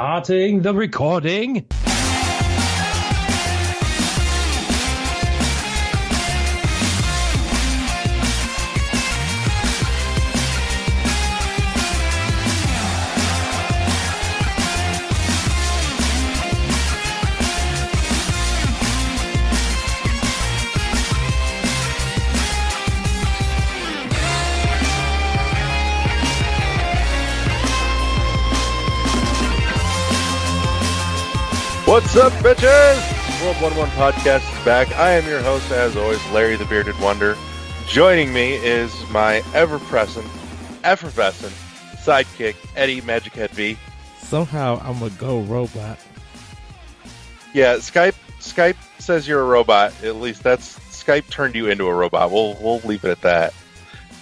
Starting the recording. What's up, bitches? World 101 Podcast is back. I am your host, as always, Larry the Bearded Wonder. Joining me is my ever-present, effervescent sidekick, Eddie Magic Head V. Somehow I'm a go robot. Yeah, Skype says you're a robot. At least Skype turned you into a robot. We'll leave it at that.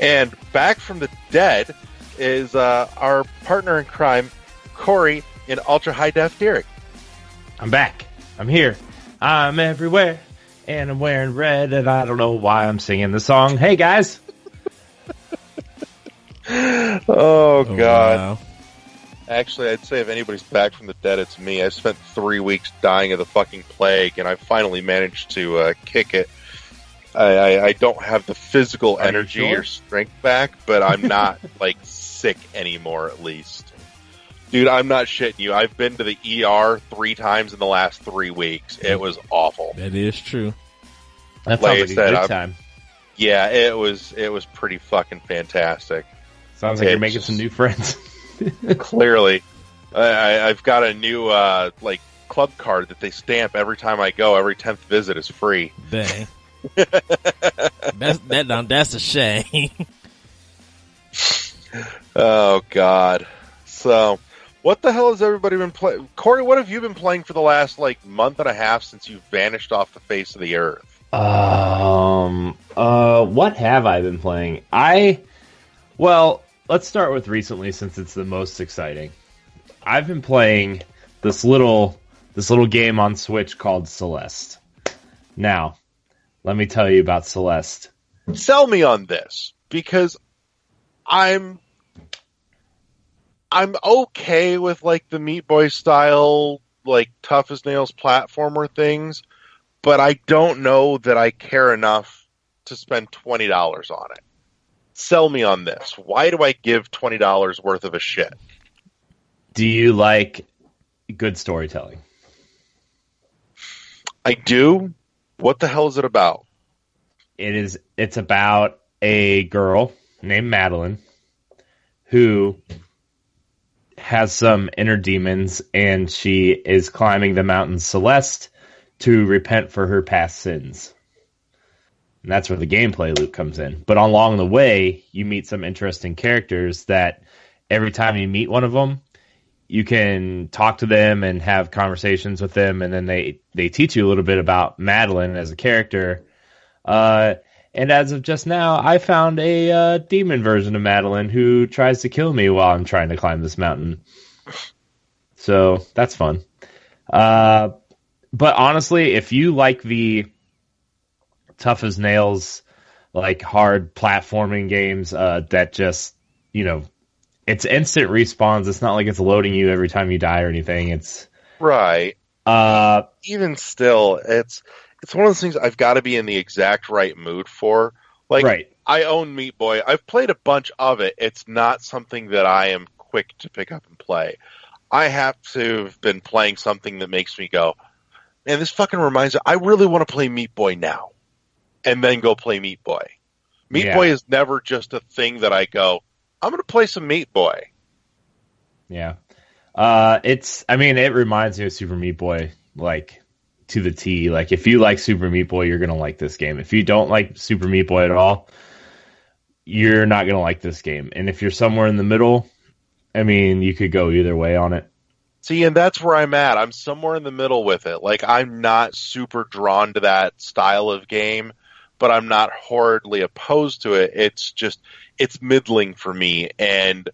And back from the dead is our partner in crime, Corey in Ultra High Def Derek. I'm back. I'm here. I'm everywhere. And I'm wearing red, and I don't know why I'm singing the song. Hey, guys. Oh, God. Wow. Actually, I'd say if anybody's back from the dead, it's me. I spent 3 weeks dying of the fucking plague, and I finally managed to kick it. I don't have the physical energy or strength back, but I'm not, sick anymore, at least. Dude, I'm not shitting you. I've been to the ER 3 times in the last 3 weeks. It was awful. That is true. That sounds like a good time. Yeah, it was pretty fucking fantastic. Sounds like you're making some new friends. Clearly. I've got a new club card that they stamp every time I go. Every 10th visit is free. Dang. That's a shame. Oh, God. So, what the hell has everybody been playing? Corey, what have you been playing for the last, month and a half since you vanished off the face of the earth? What have I been playing? Well, let's start with recently since it's the most exciting. I've been playing this little game on Switch called Celeste. Now, let me tell you about Celeste. Sell me on this, because I'm okay with the Meat Boy style, tough as nails platformer things, but I don't know that I care enough to spend $20 on it. Sell me on this. Why do I give $20 worth of a shit? Do you like good storytelling? I do. What the hell is it about? It's about a girl named Madeline who has some inner demons, and she is climbing the mountain Celeste to repent for her past sins. And that's where the gameplay loop comes in. But along the way, you meet some interesting characters that every time you meet one of them, you can talk to them and have conversations with them, and then they teach you a little bit about Madeline as a character. And as of just now, I found a demon version of Madeline who tries to kill me while I'm trying to climb this mountain. So that's fun. But honestly, if you like the tough as nails, hard platforming games that just, it's instant respawns. It's not like it's loading you every time you die or anything. It's right. Even still, it's one of those things I've got to be in the exact right mood for. Right. I own Meat Boy. I've played a bunch of it. It's not something that I am quick to pick up and play. I have to have been playing something that makes me go, man, this fucking reminds me, I really want to play Meat Boy now. And then go play Meat Boy. Meat Boy is never just a thing that I go, I'm going to play some Meat Boy. Yeah. It reminds me of Super Meat Boy, to the T. If you like Super Meat Boy, you're going to like this game. If you don't like Super Meat Boy at all, you're not going to like this game. And if you're somewhere in the middle, you could go either way on it. See, and that's where I'm at. I'm somewhere in the middle with it. I'm not super drawn to that style of game, but I'm not horridly opposed to it. It's just, it's middling for me. And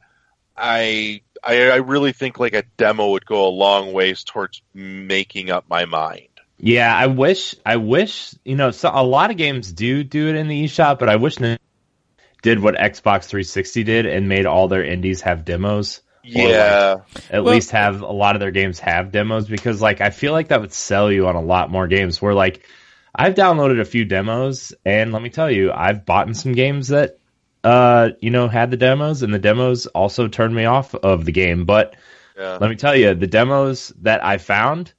I really think a demo would go a long ways towards making up my mind. Yeah, I wish, a lot of games do it in the eShop, but I wish did what Xbox 360 did and made all their indies have demos Yeah. At least have a lot of their games have demos, because like I feel like that would sell you on a lot more games. Where like I've downloaded a few demos, and let me tell you, I've bought in some games that had the demos, and the demos also turned me off of the game. But Yeah. let me tell you, the demos that I found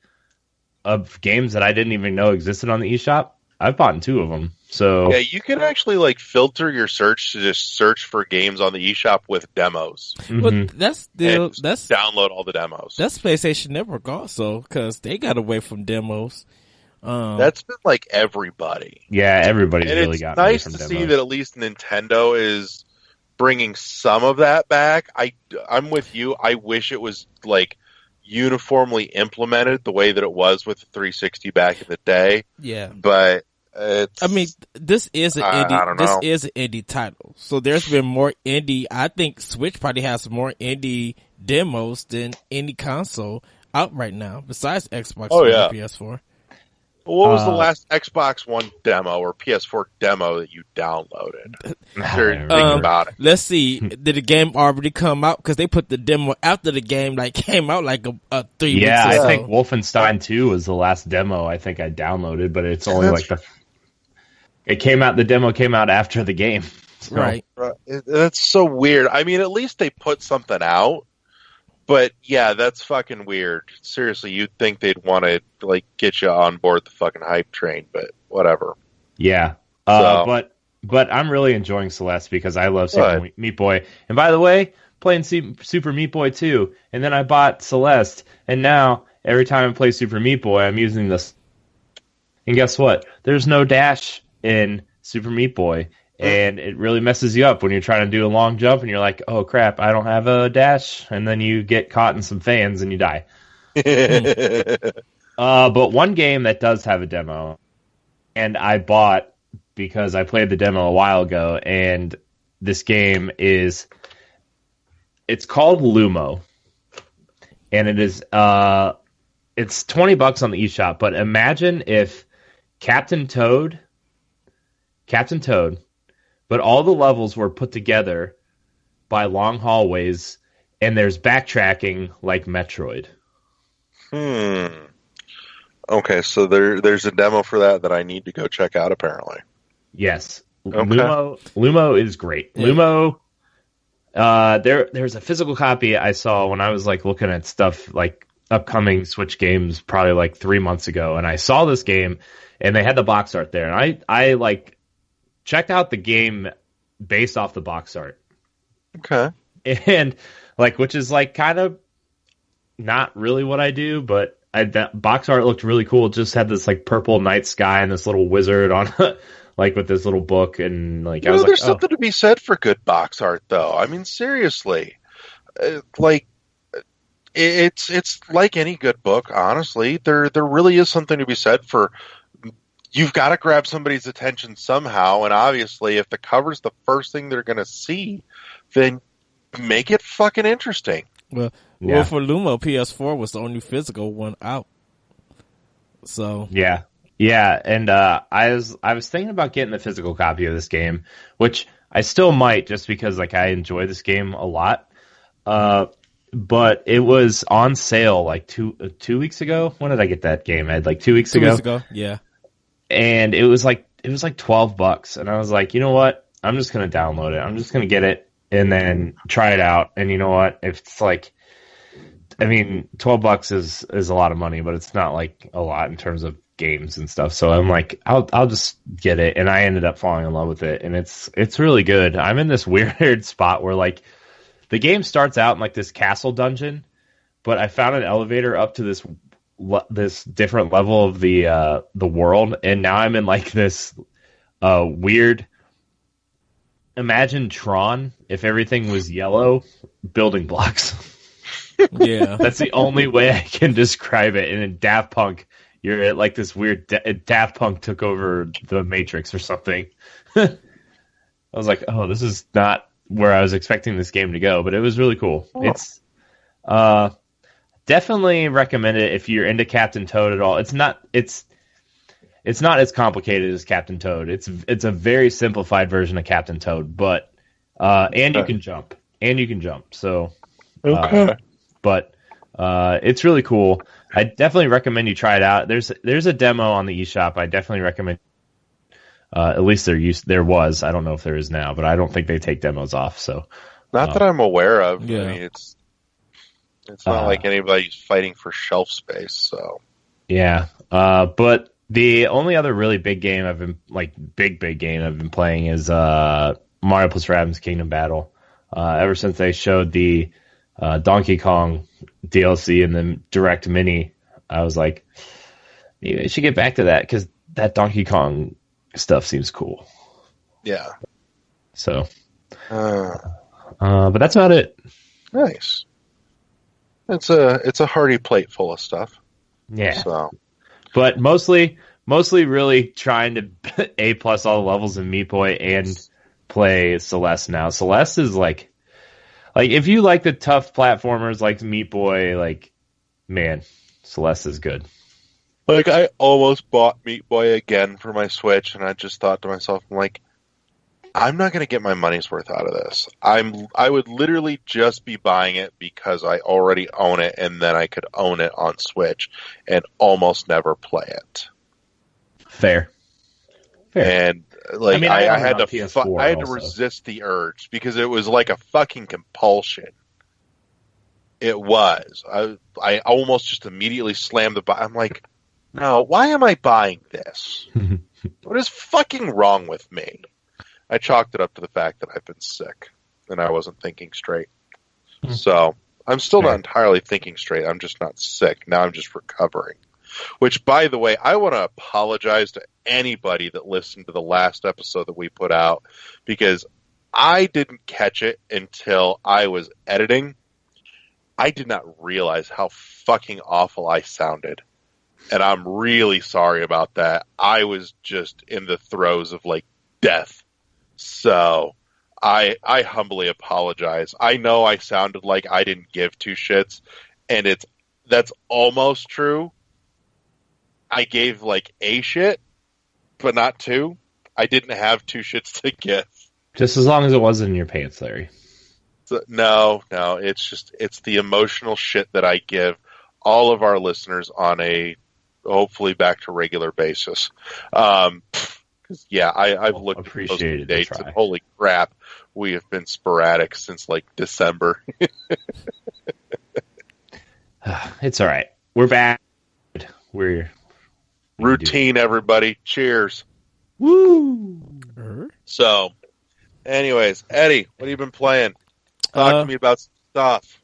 of games that I didn't even know existed on the eShop, I've bought in 2 of them. So Yeah, you can actually like filter your search to just search for games on the eShop with demos. Well, that's And just download all the demos. That's PlayStation Network also, because they got away from demos. That's been like everybody. Yeah, everybody's And really it's got away nice from to demos. see that at least Nintendo is bringing some of that back. I'm with you. I wish it was like uniformly implemented the way that it was with the 360 back in the day. Yeah, but it's, I mean, this is an indie. I don't know. This is an indie title, so there's been more indie. I think Switch probably has more indie demos than any console out right now, besides Xbox Oh, One yeah. and PS4. what was the last Xbox One demo or PS4 demo that you downloaded? Think about it. Let's see. Did the game already come out? Because they put the demo after the game came out like a 3 weeks Yeah, or I so. think Wolfenstein 2 was the last demo I think I downloaded, but it's only like the demo came out after the game. So, Right. That's so weird. I mean, at least they put something out. But yeah, that's fucking weird. Seriously, you'd think they'd want to like get you on board the fucking hype train, but whatever. Yeah. So- But I'm really enjoying Celeste because I love Super Meat Boy. And by the way, playing Super Meat Boy 2, and then I bought Celeste, and now every time I play Super Meat Boy, I'm using this. And guess what? There's no dash in Super Meat Boy. And it really messes you up when you're trying to do a long jump and you're like, oh crap, I don't have a dash. And then you get caught in some fans and you die. But one game that does have a demo, and I bought because I played the demo a while ago, and this game it's called Lumo. And it is, it's $20 on the eShop, but imagine if Captain Toad, but all the levels were put together by long hallways, and there's backtracking like Metroid. Okay, so there's a demo for that I need to go check out, apparently. Yes. Okay. Lumo is great. Yeah. Lumo, there's a physical copy I saw when I was like looking at stuff like upcoming Switch games probably like 3 months ago, and I saw this game, and they had the box art there, and I like checked out the game based off the box art. Okay. And like, which is like kind of not really what I do, but that box art looked really cool. It just had this like purple night sky and this little wizard on like with this little book, and like I was like, there's something to be said for good box art, though. I mean, seriously, like it's like any good book. Honestly, there really is something to be said for. You've got to grab somebody's attention somehow, and obviously, if the cover's the first thing they're going to see, then make it fucking interesting. Well, for Lumo, PS4 was the only physical one out. So yeah, and I was thinking about getting the physical copy of this game, which I still might, just because like I enjoy this game a lot. But it was on sale like two weeks ago. When did I get that game? I had like 2 weeks ago. 2 weeks ago, yeah. And it was like $12, and I was like, you know what? I'm just gonna download it. I'm just gonna get it and then try it out. And you know what? If it's like, I mean, $12 is a lot of money, but it's not like a lot in terms of games and stuff. So I'm like, I'll just get it. And I ended up falling in love with it, and it's really good. I'm in this weird spot where like the game starts out in like this castle dungeon, but I found an elevator up to this different level of the world, and now I'm in like this weird, imagine Tron if everything was yellow building blocks. Yeah, that's the only way I can describe it. And in Daft Punk, you're at like this weird Daft Punk took over the Matrix or something. I was like, oh, this is not where I was expecting this game to go, but it was really cool. It's definitely recommend it if you're into Captain Toad at all. It's not as complicated as Captain Toad. It's a very simplified version of Captain Toad, but and you can jump. So Okay. But it's really cool. I definitely recommend you try it out. There's a demo on the eShop. I definitely recommend. At least there was. I don't know if there is now, but I don't think they take demos off. So Not that I'm aware of. Yeah. I mean, it's not like anybody's fighting for shelf space. So yeah. But the only other really big game I've been big game I've been playing is Mario plus Rabbids Kingdom Battle. Ever since they showed the Donkey Kong DLC and the Direct Mini, I was like, maybe I should get back to that because that Donkey Kong stuff seems cool. yeah. So, but that's about it. Nice. It's a hearty plate full of stuff. Yeah. So, but mostly really trying to A+ all the levels in Meat Boy and play Celeste now. Celeste is like if you like the tough platformers like Meat Boy, man, Celeste is good. like, I almost bought Meat Boy again for my Switch, and I just thought to myself, I'm like, I'm not going to get my money's worth out of this. I would literally just be buying it because I already own it, and then I could own it on Switch and almost never play it. Fair. And I mean, I had to PS4 I had to also. resist the urge because it was like a fucking compulsion. It was. I almost just immediately slammed the button. I'm like, no, why am I buying this? What is fucking wrong with me? I chalked it up to the fact that I've been sick and I wasn't thinking straight. So I'm still not entirely thinking straight. I'm just not sick. Now I'm just recovering. Which, by the way, I want to apologize to anybody that listened to the last episode that we put out because I didn't catch it until I was editing. I did not realize how fucking awful I sounded. And I'm really sorry about that. I was just in the throes of death. So I humbly apologize. I know I sounded like I didn't give two shits, and that's almost true. I gave a shit, but not two. I didn't have two shits to give. Just as long as it wasn't in your pants, Larry. So, no, it's the emotional shit that I give all of our listeners on a hopefully back to regular basis. Yeah, I've looked at those dates and holy crap, we have been sporadic since December. It's all right. We're back. We're routine, everybody. Cheers. Woo! So, anyways, Eddie, what have you been playing? Talk to me about stuff.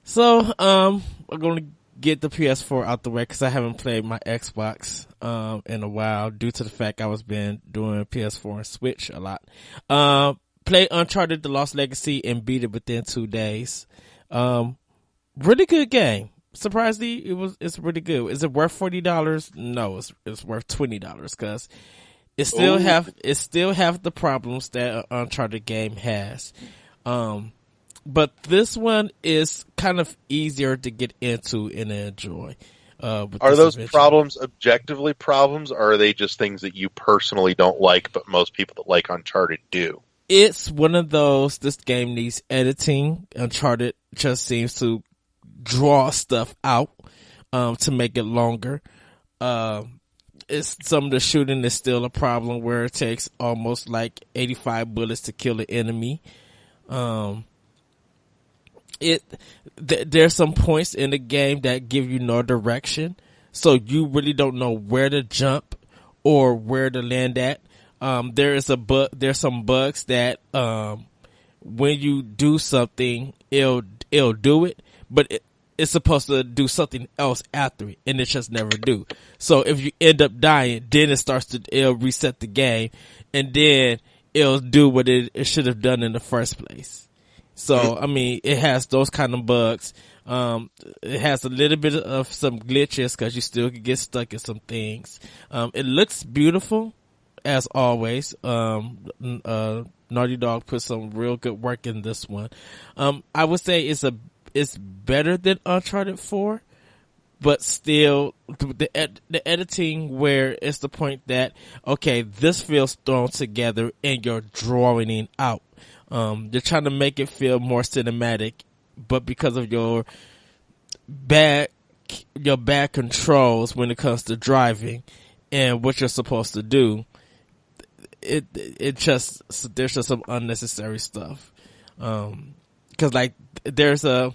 So, I'm going to get the PS4 out the way because I haven't played my Xbox in a while due to the fact I was been doing PS4 and Switch a lot. Played Uncharted: The Lost Legacy and beat it within 2 days. Really good game. Surprisingly, it's really good. Is it worth $40? No, it's worth $20 because it still have the problems that an Uncharted game has. But this one is kind of easier to get into and enjoy. Are those problems objectively problems, or are they just things that you personally don't like, but most people that like Uncharted do? It's one of those, this game needs editing. Uncharted just seems to draw stuff out to make it longer. It's some of the shooting is still a problem where it takes almost 85 bullets to kill an enemy. There's some points in the game that give you no direction, so you really don't know where to jump or where to land at. There's some bugs that when you do something, it'll do it, but it's supposed to do something else after it, and it just never do. So if you end up dying, then it'll reset the game, and then it'll do what it should have done in the first place. So, I mean, it has those kind of bugs. It has a little bit of some glitches because you still can get stuck in some things. It looks beautiful, as always. Naughty Dog put some real good work in this one. I would say it's better than Uncharted 4, but still the editing where it's the point that, okay, this feels thrown together and you're drawing it out. They're trying to make it feel more cinematic but because of bad your bad controls when it comes to driving and what you're supposed to do, it just there's just some unnecessary stuff. Cause like there's a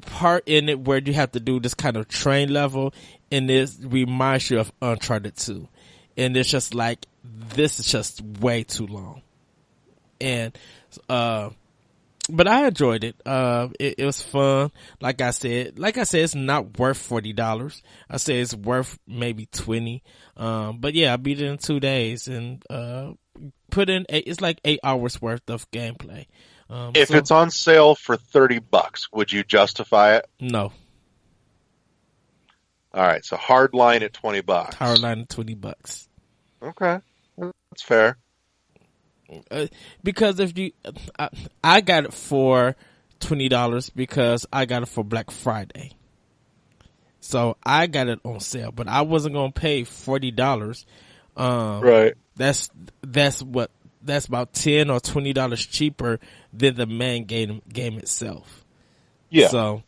part in it where you have to do this kind of train level, and this reminds you of Uncharted 2, and it's just like, this is just way too long. And but I enjoyed it. It was fun. Like I said, it's not worth $40. I say it's worth maybe 20. But yeah, I beat it in 2 days and put in it's like 8 hours worth of gameplay. If it's on sale for $30, would you justify it? No. All right, so hard line at $20. Hard line at $20. Okay, that's fair. Because if you, I got it for $20 because I got it for Black Friday. So I got it on sale, but I wasn't gonna pay $40. Right. That's about $10 or $20 cheaper than the main game itself. Yeah. So,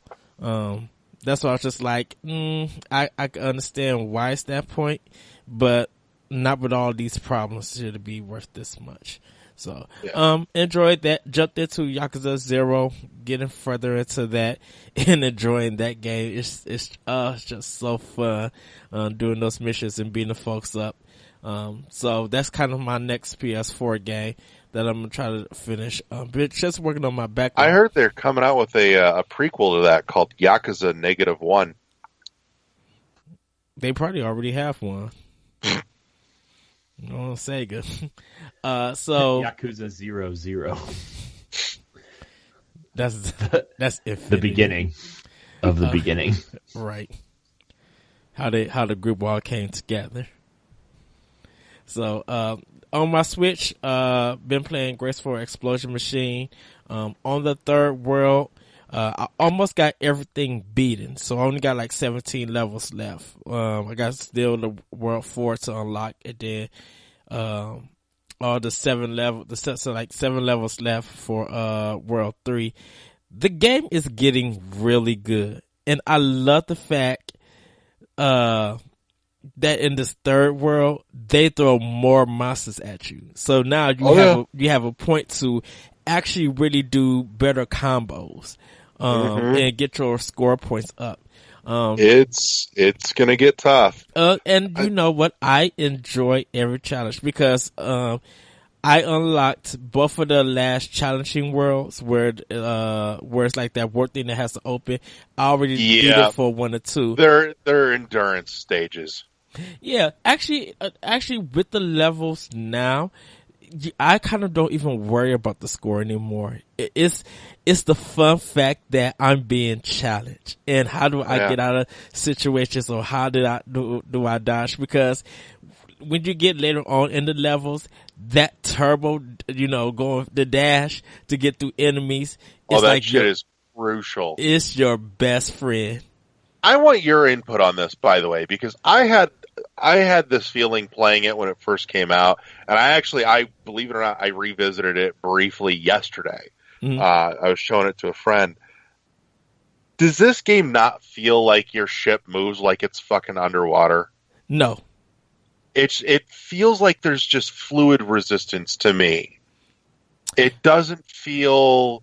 that's why I was just like, I can understand why it's that point, but not with all these problems should it be worth this much. So, yeah. Enjoyed that. Jumped into Yakuza 0, getting further into that and enjoying that game. It's just so fun, doing those missions and beating the folks up. So that's kind of my next PS4 game that I'm gonna try to finish. But just working on my backlog. I heard they're coming out with a prequel to that called Yakuza -1. They probably already have one. On Sega. So Yakuza 00. That's Infinity. The beginning of the beginning. Right. How the group all came together. So, on my Switch, been playing Graceful Explosion Machine. On the third world, I almost got everything beaten. So I only got like 17 levels left. I got still the world 4 to unlock, and then, all the 7 levels left for, world 3. The game is getting really good. And I love the fact, that in this third world, they throw more monsters at you. So now you have a point to actually really do better combos, and get your score points up. It's gonna get tough. And you know what? I enjoy every challenge because, I unlocked both of the last challenging worlds where it's like that world thing that has to open. I already beat it for 1 or 2. They're endurance stages. Yeah, actually, with the levels now, I kind of don't even worry about the score anymore. It's the fun fact that I'm being challenged, and how do I get out of situations, or how do I dodge? Because when you get later on in the levels, that turbo, going the dash to get through enemies, that like shit is crucial. It's your best friend. I want your input on this, by the way, because I had this feeling playing it when it first came out, and I believe it or not, I revisited it briefly yesterday. Mm-hmm. I was showing it to a friend. Does this game not feel like your ship moves like it's fucking underwater? No. It feels like there's just fluid resistance to me. It doesn't feel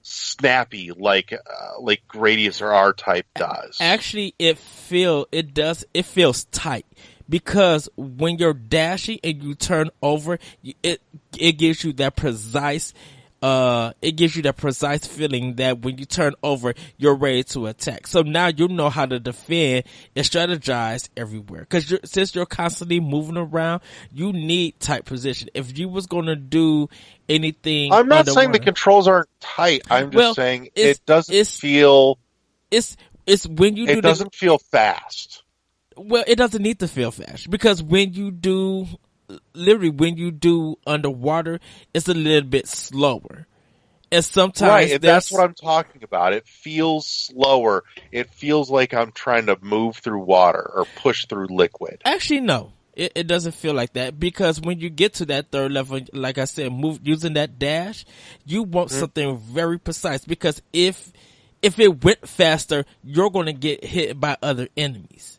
snappy like Gradius or R-Type does. Actually, it feels tight, because when you're dashing and you turn over, it gives you that precise feeling that when you turn over, you're ready to attack. So now you know how to defend and strategize everywhere. Cause since you're constantly moving around, you need tight position. If you was gonna do anything, I'm not saying the controls aren't tight. I'm just saying it doesn't feel. It's when you do. It doesn't feel fast. Well, it doesn't need to feel fast, because when you do underwater, it's a little bit slower. And sometimes right, and that's what I'm talking about. It feels slower. It feels like I'm trying to move through water or push through liquid. Actually, no. It doesn't feel like that, because when you get to that third level, like I said, using that dash, you want something very precise, because if it went faster, you're going to get hit by other enemies.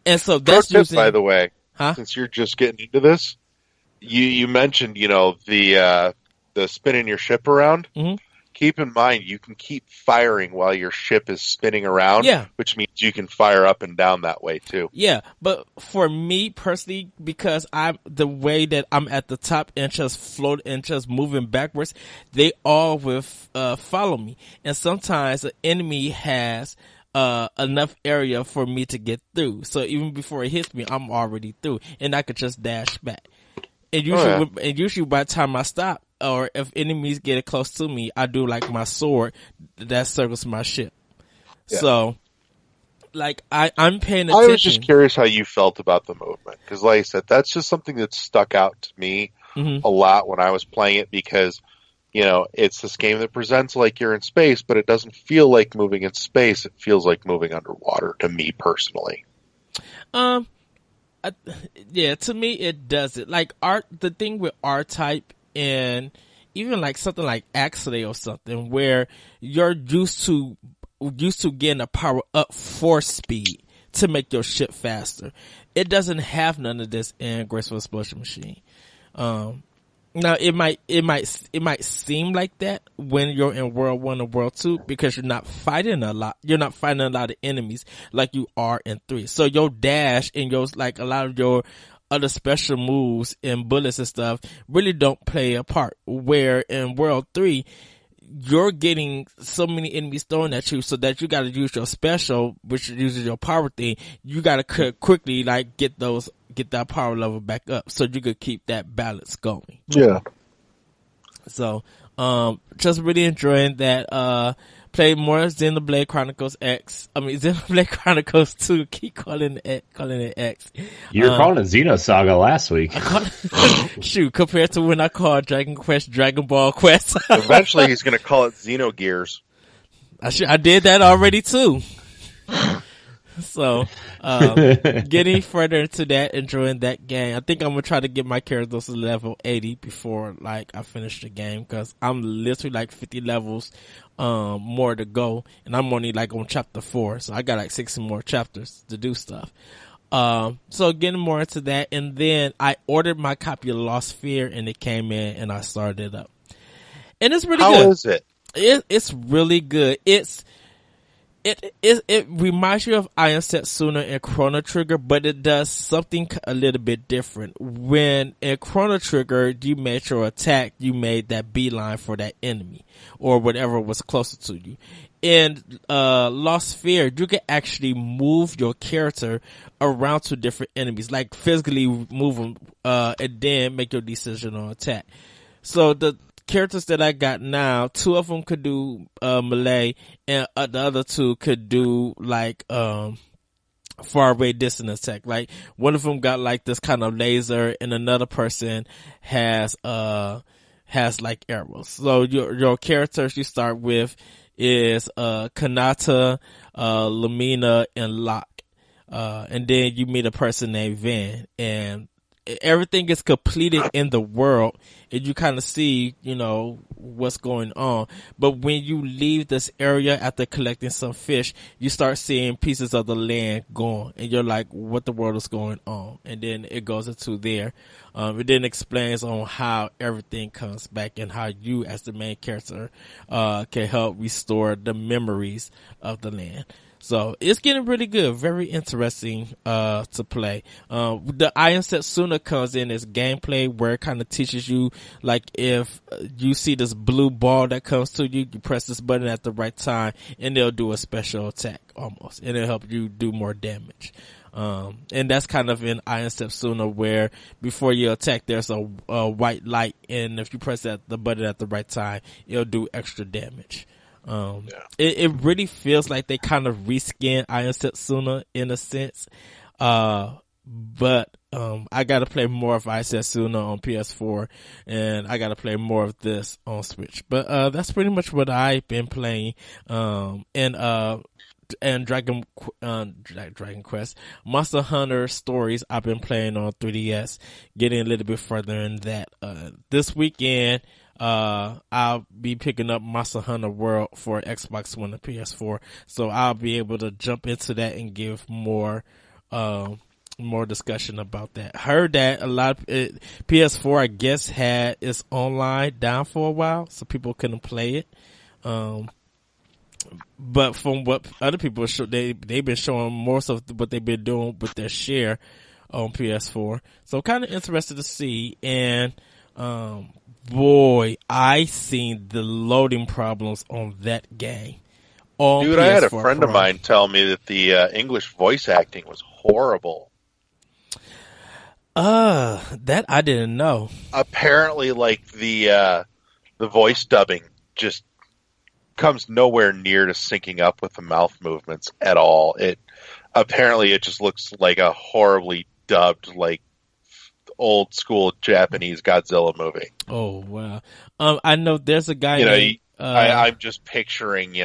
And so that's Pro tip, by the way, huh? since you're just getting into this, you mentioned, the spinning your ship around. Mm-hmm. Keep in mind, you can keep firing while your ship is spinning around, which means you can fire up and down that way too. Yeah, but for me personally, because the way that I'm at the top and just float and just moving backwards, they all will follow me. And sometimes an enemy has enough area for me to get through. So even before it hits me, I'm already through, and I could just dash back. And usually by the time I stop, or if enemies get close to me, I do like my sword that circles my ship. Yeah. So, like, I'm paying attention. I was just curious how you felt about the movement, because like I said, that's just something that stuck out to me a lot when I was playing it, because, it's this game that presents like you're in space, but it doesn't feel like moving in space. It feels like moving underwater to me personally. Yeah, to me it does it. Like the thing with R-Type, and even like something like Axley or something, where you're used to getting a power up for speed to make your ship faster. It doesn't have none of this in Graceful Explosion Machine. Now it might seem like that when you're in World 1 or World 2, because you're not fighting a lot. You're not fighting a lot of enemies like you are in 3. So your dash and your, like, a lot of your other special moves and bullets and stuff really don't play a part. Where in World 3, you're getting so many enemies thrown at you, so that you gotta use your special, which uses your power thing. You gotta quickly, like, get that power level back up, so you could keep that balance going. Yeah. So, just really enjoying that. Play more Xenoblade Chronicles X. I mean, Xenoblade Chronicles 2. Keep calling it X. You were calling it Xenosaga last week. Shoot, compared to when I called Dragon Quest, Dragon Ball Quest. Eventually he's going to call it Xenogears. I did that already too. So, getting further into that, enjoying that game. I think I'm gonna try to get my characters to level 80 before, like, I finish the game, because I'm literally like 50 levels more to go, and I'm only like on chapter 4, so I got like 6 more chapters to do stuff. So getting more into that, and then I ordered my copy of Lost Sphere, and it came in, and I started it up, and it's really good. How is it? It's really good. It reminds you of Iron Setsuna and Chrono Trigger, but it does something a little bit different. When in Chrono Trigger, you made your attack, you made that beeline for that enemy, or whatever was closer to you. In Lost Sphere, you can actually move your character around to different enemies, like physically move them, and then make your decision on attack. So the characters that I got now, 2 of them could do melee, and the other 2 could do like far away distance attack. Like, one of them got like this kind of laser, and another person has like arrows. So your characters you start with is Kanata, Lumina, and Locke, and then you meet a person named Van, and everything is completed in the world, and you kind of see, what's going on. But when you leave this area after collecting some fish, you start seeing pieces of the land gone, and you're like, what the world is going on? And then it goes into there. It then explains on how everything comes back, and how you, as the main character, can help restore the memories of the land. So it's getting really good, very interesting to play. The Iron Setsuna comes in as gameplay, where it kind of teaches you, like, if you see this blue ball that comes to you, you press this button at the right time, and it'll do a special attack almost, and it'll help you do more damage. And that's kind of in Iron Setsuna, where before you attack, there's a white light, and if you press the button at the right time, it'll do extra damage. It really feels like they kind of reskin Iron Setsuna in a sense. But I gotta play more of Iron Setsuna on PS4, and I gotta play more of this on Switch. But that's pretty much what I've been playing. And and Dragon Quest, Monster Hunter Stories. I've been playing on 3DS, getting a little bit further in that. This weekend, I'll be picking up Monster Hunter World for Xbox One and PS4, so I'll be able to jump into that and give more discussion about that. Heard that a lot of PS4, I guess, had its online down for a while, so people couldn't play it. But from what other people show, they've been showing more of what they've been doing with their share on PS4. So kind of interested to see. And boy, I seen the loading problems on that game. On Dude, PS4 I had a friend Pro. of mine tell me that the English voice acting was horrible. That I didn't know. Apparently, like the voice dubbing just comes nowhere near to syncing up with the mouth movements at all. It just looks like a horribly dubbed, like old school Japanese Godzilla movie. Oh wow. I know there's a guy named, I'm just picturing,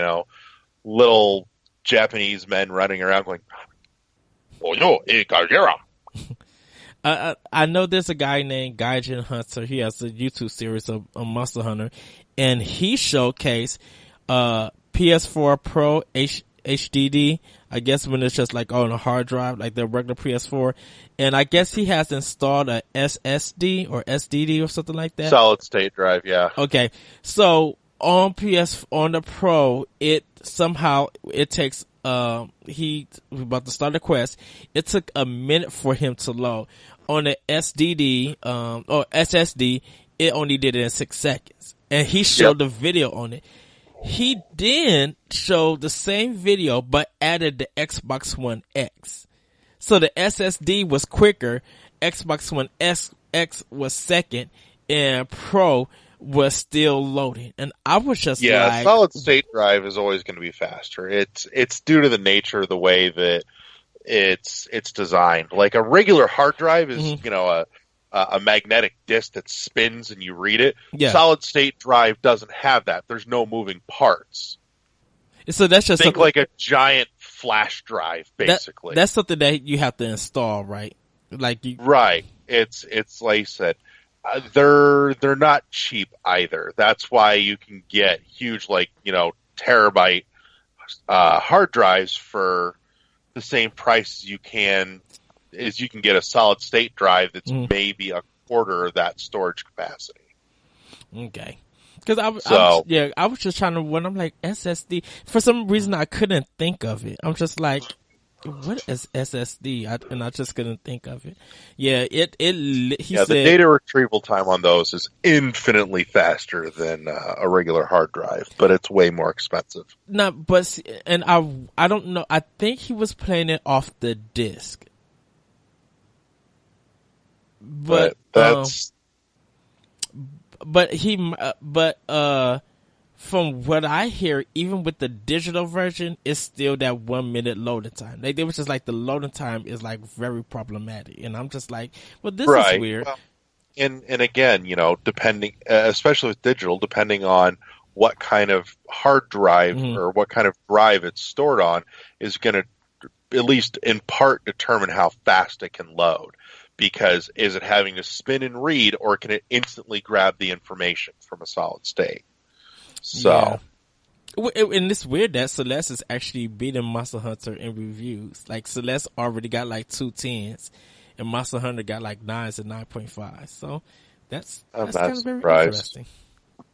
little Japanese men running around going, "Oh no, Godzilla." I know there's a guy named Gaijin Hunter. He has a YouTube series of Monster Hunter, and he showcased PS4 Pro HDD. I guess when it's just like on a hard drive, like the regular PS4, and I guess he has installed a SSD or SDD or something like that. Solid state drive, yeah. Okay, so on the Pro, it takes he was about to start the quest. It took a minute for him to load. On the SDD or SSD, it only did it in 6 seconds, and he showed the video on it. He then showed the same video but added the Xbox One X. So the SSD was quicker, Xbox One X was second, and Pro was still loading. And I was just like, solid state drive is always going to be faster. It's due to the nature of the way that it's designed. Like a regular hard drive is, a magnetic disc that spins and you read it. Yeah. Solid state drive doesn't have that. There's no moving parts. So that's just think like a giant flash drive, basically. That's something that you have to install, right? Right. It's like I said, they're not cheap either. That's why you can get huge, terabyte hard drives for the same price as you can get a solid state drive that's maybe a quarter of that storage capacity. Okay. Because I was just trying to, when I'm like SSD, for some reason I couldn't think of it. I'm just like, what is SSD? I just couldn't think of it. Yeah, he said the data retrieval time on those is infinitely faster than a regular hard drive, but it's way more expensive. No, but and I don't know. I think he was playing it off the disc, but that's. From what I hear, even with the digital version, it's still that 1 minute loading time. Like, it was just like the loading time is like very problematic, and I'm just like, well, this is weird. Well, and again, depending, especially with digital, depending on what kind of hard drive or what kind of drive it's stored on, is going to at least in part determine how fast it can load. Because is it having to spin and read, or can it instantly grab the information from a solid state? So, and it's weird that Celeste is actually beating Monster Hunter in reviews. Like, Celeste already got like 2 10s, and Monster Hunter got like 9s and 9.5. So that's kind of very interesting.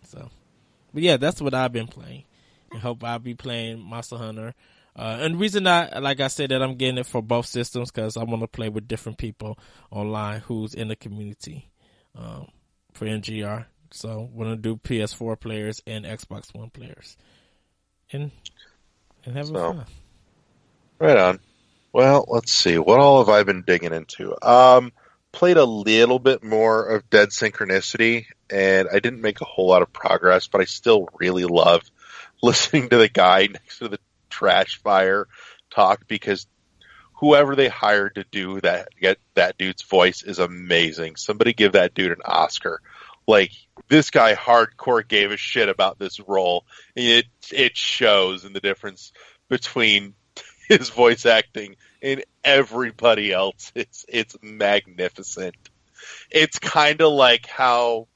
So, but yeah, that's what I've been playing. I hope I'll be playing Monster Hunter. And the reason like I said, that I'm getting it for both systems, because I want to play with different people online who's in the community for NGR. So we're gonna do PS4 players and Xbox One players, and have fun. Right on. Well, let's see. What all have I been digging into? Played a little bit more of Dead Synchronicity, and I didn't make a whole lot of progress, but I still really love listening to the guy next to the trash fire talk, because whoever they hired to do that dude's voice is amazing. Somebody give that dude an Oscar. Like, this guy hardcore gave a shit about this role. It shows in the difference between his voice acting in everybody else. It's magnificent. It's kind of like how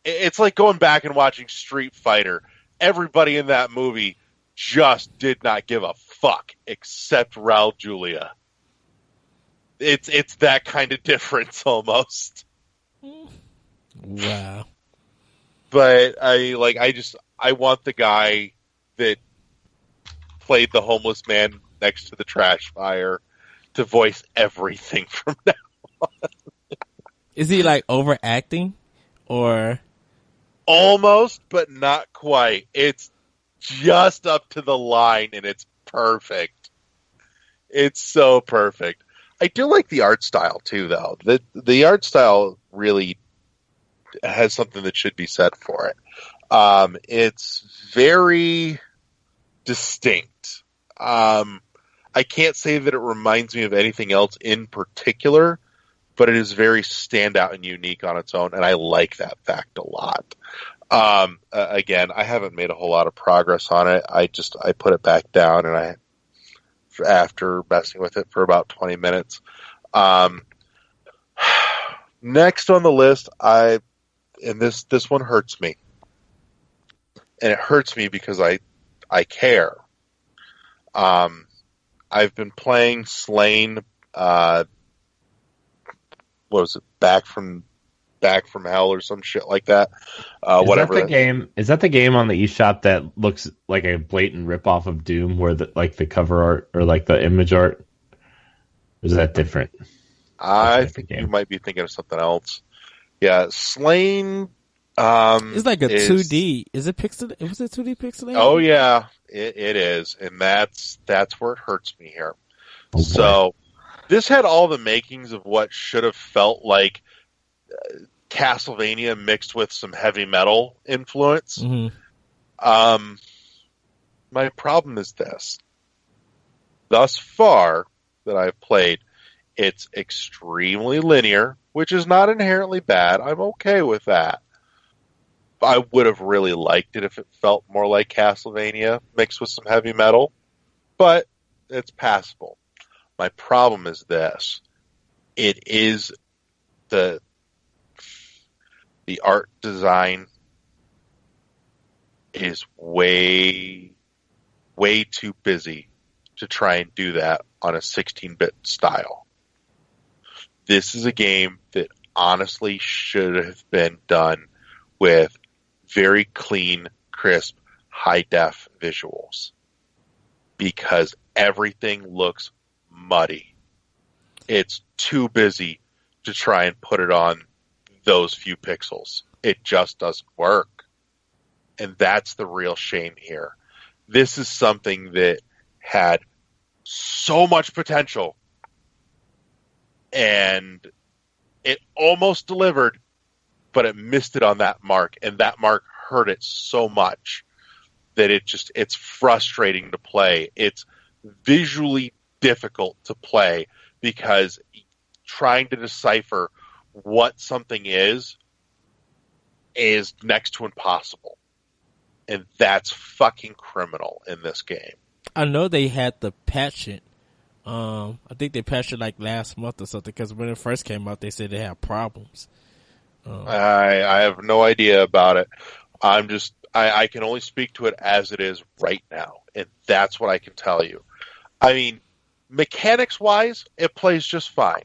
it's like going back and watching Street Fighter. Everybody in that movie just did not give a fuck except Raul Julia. It's that kind of difference almost. Wow. But I want the guy that played the homeless man next to the trash fire to voice everything from now on. Is he like overacting or almost, but not quite? It's just up to the line and it's perfect. It's so perfect. I do like the art style too, though. The art style really has something that should be said for it. It's very distinct. I can't say that it reminds me of anything else in particular, but it is very standout and unique on its own, and I like that fact a lot. Again, I haven't made a whole lot of progress on it. I put it back down, and after messing with it for about 20 minutes. Next on the list, this one hurts me. And it hurts me because I care. I've been playing Slain, what was it, Back from Hell or some shit like that. Whatever. Is that the game on the eShop that looks like a blatant ripoff of Doom, where the cover art or like the image art? Or is that different? I think you might be thinking of something else. Yeah, Slain. It's like a 2D. Is it pixel? Was it 2D pixelated? Oh yeah, it is, and that's where it hurts me here. Oh, so this had all the makings of what should have felt like Castlevania mixed with some heavy metal influence. Mm-hmm. My problem is this. Thus far that I've played, it's extremely linear, which is not inherently bad. I'm okay with that. I would have really liked it if it felt more like Castlevania mixed with some heavy metal, but it's passable. My problem is this. It is the art design is way too busy to try and do that on a 16-bit style. This is a game that honestly should have been done with very clean, crisp, high-def visuals. Because everything looks muddy. It's too busy to try and put it on those few pixels. It just doesn't work. And that's the real shame here. This is something that had so much potential. And it almost delivered, but it missed it on that mark, and that mark hurt it so much that it's frustrating to play. It's visually difficult to play because trying to decipher what something is next to impossible. And that's fucking criminal in this game. I know they had to patch it. I think they patched it like last month or something, because when it first came out, they said they had problems. I have no idea about it. I can only speak to it as it is right now, and that's what I can tell you. I mean, mechanics-wise, it plays just fine.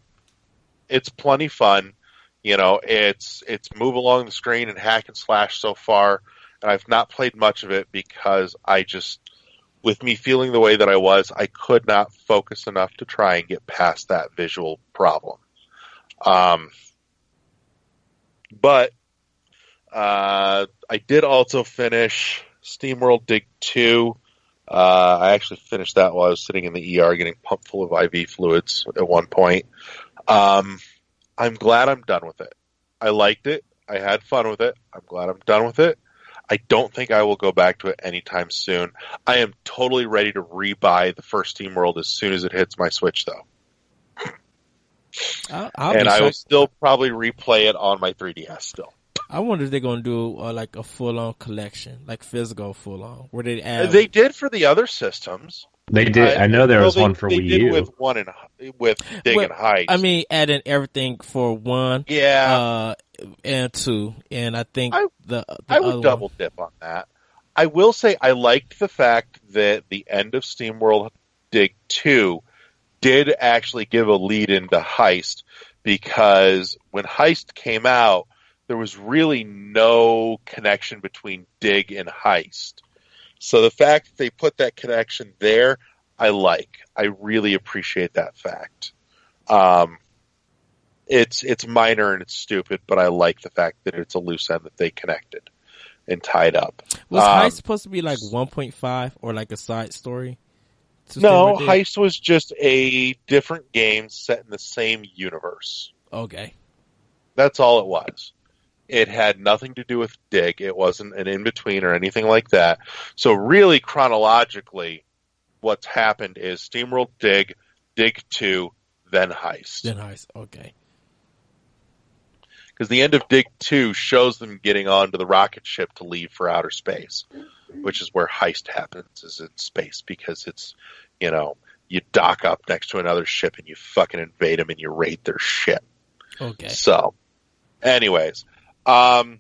It's plenty fun. You know, it's move along the screen and hack and slash so far, and I've not played much of it because with me feeling the way that I was, I could not focus enough to try and get past that visual problem. But I did also finish SteamWorld Dig 2. I actually finished that while I was sitting in the ER getting pumped full of IV fluids at one point. I'm glad I'm done with it. I liked it. I had fun with it. I'm glad I'm done with it. I don't think I will go back to it anytime soon. I am totally ready to rebuy the first SteamWorld as soon as it hits my Switch, though. I will still probably replay it on my 3DS still. I wonder if they're going to do like a full-on collection, like physical full-on, where they add... They did for the other systems. They did. I know there was one for they Wii did U. with with Dig Well, and Heist. I mean, adding everything for one, Yeah, and two, and I think I the I other would one. double dip on that. I will say I liked the fact that the end of SteamWorld Dig 2 did actually give a lead into Heist, because when Heist came out, there was really no connection between Dig and Heist. So the fact that they put that connection there, I like. I really appreciate that fact. Um, it's minor and it's stupid, but I like the fact that it's a loose end that they connected and tied up. Was Heist supposed to be like 1.5 or like a side story? To No, Steamworld Dig? Heist was just a different game set in the same universe. Okay. That's all it was. It had nothing to do with Dig. It wasn't an in-between or anything like that. So really, chronologically, what's happened is SteamWorld Dig, Dig 2, then Heist. Then Heist. Okay. Because the end of Dig 2 shows them getting onto the rocket ship to leave for outer space, which is where Heist happens, is in space, because it's, you dock up next to another ship and you fucking invade them and you raid their ship. Okay. So, anyways, also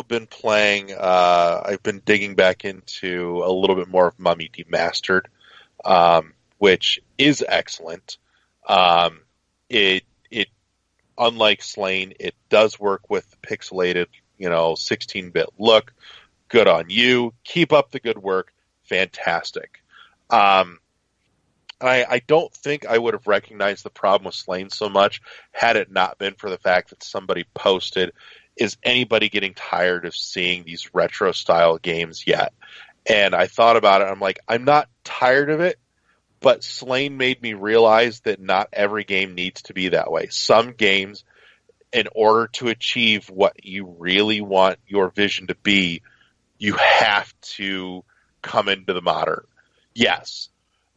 been playing, I've been digging back into a little bit more of Mummy Demastered, which is excellent. It unlike Slain, it does work with the pixelated, 16-bit look. Good on you. Keep up the good work. Fantastic. I don't think I would have recognized the problem with Slain so much had it not been for the fact that somebody posted, is anybody getting tired of seeing these retro style games yet? And I thought about it. I'm like, I'm not tired of it, but Slain made me realize that not every game needs to be that way. Some games, in order to achieve what you really want your vision to be, you have to come into the modern. Yes,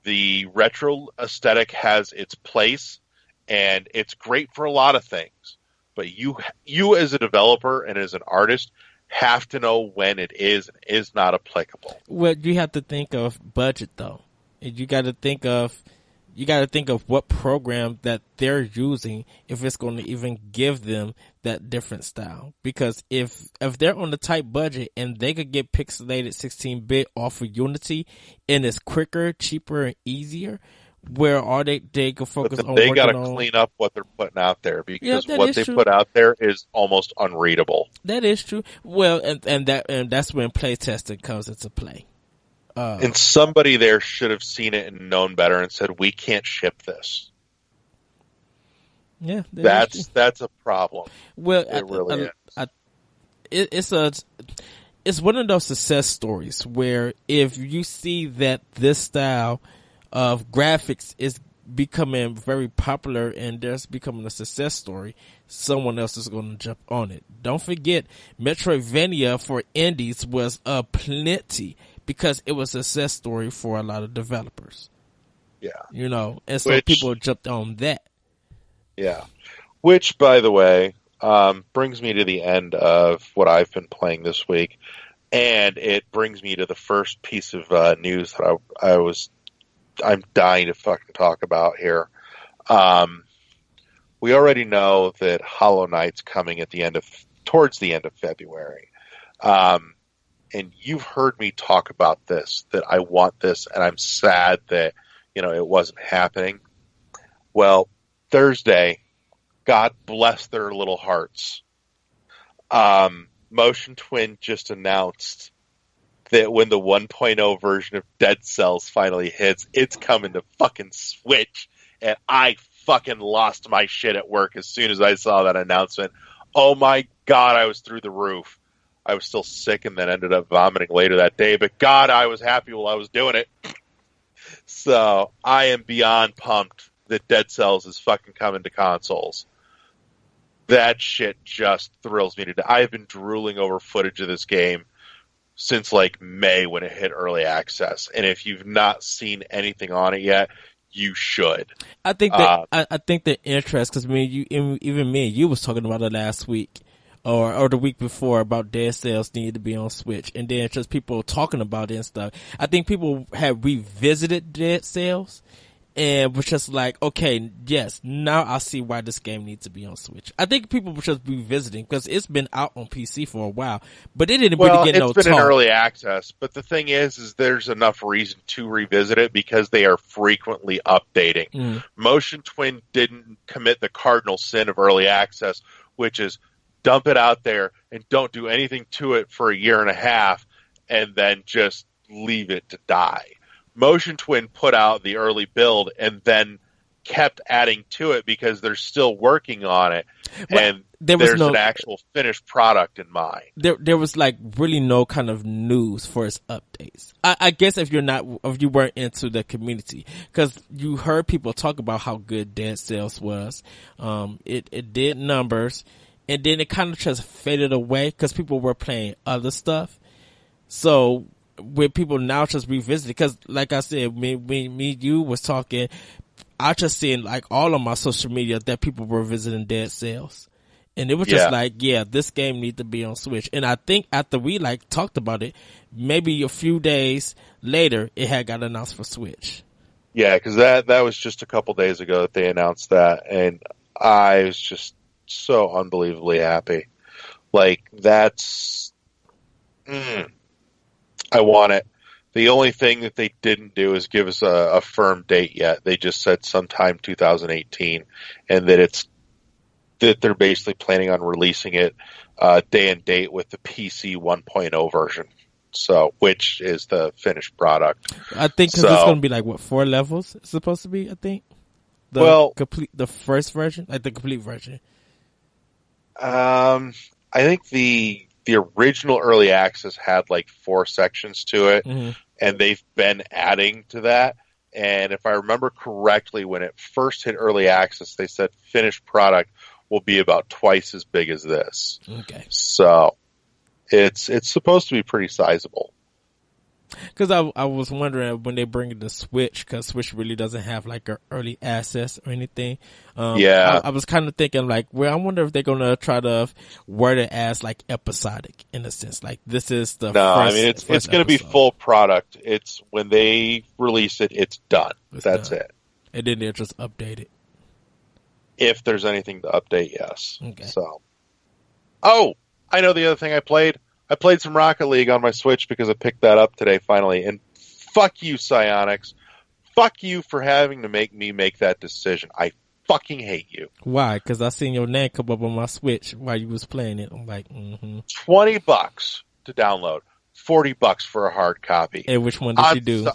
the retro aesthetic has its place, and it's great for a lot of things. But you as a developer and as an artist have to know when it is and is not applicable. Well, you have to think of budget though. And you got to think of what program that they're using if it's going to even give them that different style. Because if they're on the tight budget and they could get pixelated 16-bit off of Unity and it's quicker, cheaper, and easier, where are they could focus on they working got to on... clean up what they're putting out there, because Yeah, what they true. put out there is almost unreadable. That is true. Well, and that's when playtesting comes into play. And somebody there should have seen it and known better and said, we can't ship this. Yeah, that's a problem. Well, it really is. It's one of those success stories where if you see that this style of graphics is becoming very popular and there's becoming a success story, someone else is going to jump on it. Don't forget, Metroidvania for indies was plenty, because it was a success story for a lot of developers. Yeah. And so people jumped on that. Yeah. Which, by the way, brings me to the end of what I've been playing this week. And it brings me to the first piece of news that I'm dying to fucking talk about here. We already know that Hollow Knight's coming towards the end of February. And you've heard me talk about this, that I want this, and I'm sad that, it wasn't happening. Well, Thursday, God bless their little hearts, Motion Twin just announced that when the 1.0 version of Dead Cells finally hits, it's coming to fucking Switch, and I fucking lost my shit at work as soon as I saw that announcement. Oh my God, I was through the roof. I was still sick and then ended up vomiting later that day, but God, I was happy while I was doing it. So I am beyond pumped that Dead Cells is fucking coming to consoles. That shit just thrills me to death. I have been drooling over footage of this game since like May when it hit early access. And if you've not seen anything on it yet, you should. I think that I think the interest, because even me and you was talking about it last week. or the week before about Dead Cells needed to be on Switch, and then just people talking about it and stuff. I think people have revisited Dead Cells and was just like, okay, yes, now I see why this game needs to be on Switch. I think people were just revisiting because it's been out on PC for a while, but it didn't really get no talk. It's been in early access, but the thing is there's enough reason to revisit it because they are frequently updating. Motion Twin didn't commit the cardinal sin of early access, which is dump it out there and don't do anything to it for a year and a half and then just leave it to die. Motion Twin put out the early build and then kept adding to it because they're still working on it, and there's an actual finished product in mind. There was like really no kind of news for its updates. I guess if you weren't into the community, because you heard people talk about how good Dead Cells was. It did numbers, and then it kind of just faded away because people were playing other stuff. So with people now just revisit, because like I said, you was talking, I just seen like all on my social media that people were visiting Dead Cells, and it was just like, yeah, this game needs to be on Switch. And I think after we like talked about it, maybe a few days later, it had got announced for Switch. Yeah, because that was just a couple days ago that they announced that, and I was just so unbelievably happy. Like, that's I want it. The only thing that they didn't do is give us a firm date yet. They just said sometime 2018, and that they're basically planning on releasing it day and date with the PC 1.0 version. So, which is the finished product. I think because it's going to be like 4 levels it's supposed to be. I think the first version, like the complete version. I think the original early access had like 4 sections to it, and they've been adding to that. And if I remember correctly, when it first hit early access, they said finished product will be about twice as big as this. Okay. So it's supposed to be pretty sizable. Because I was wondering when they bring the Switch, because Switch really doesn't have like an early access or anything. I was kind of thinking like, well, I wonder if they're going to try to word it as like episodic in a sense. Like this is the it's going to be full product. It's when they release it, it's done. That's it. And then they'll just update it. If there's anything to update, yes. Okay. So, I know the other thing I played. I played some Rocket League on my Switch because I picked that up today finally. And fuck you, Psyonix. Fuck you for having to make me make that decision. I fucking hate you. Why? Because I seen your name come up on my Switch while you was playing it. I'm like, $20 to download, $40 for a hard copy. And which one did you do?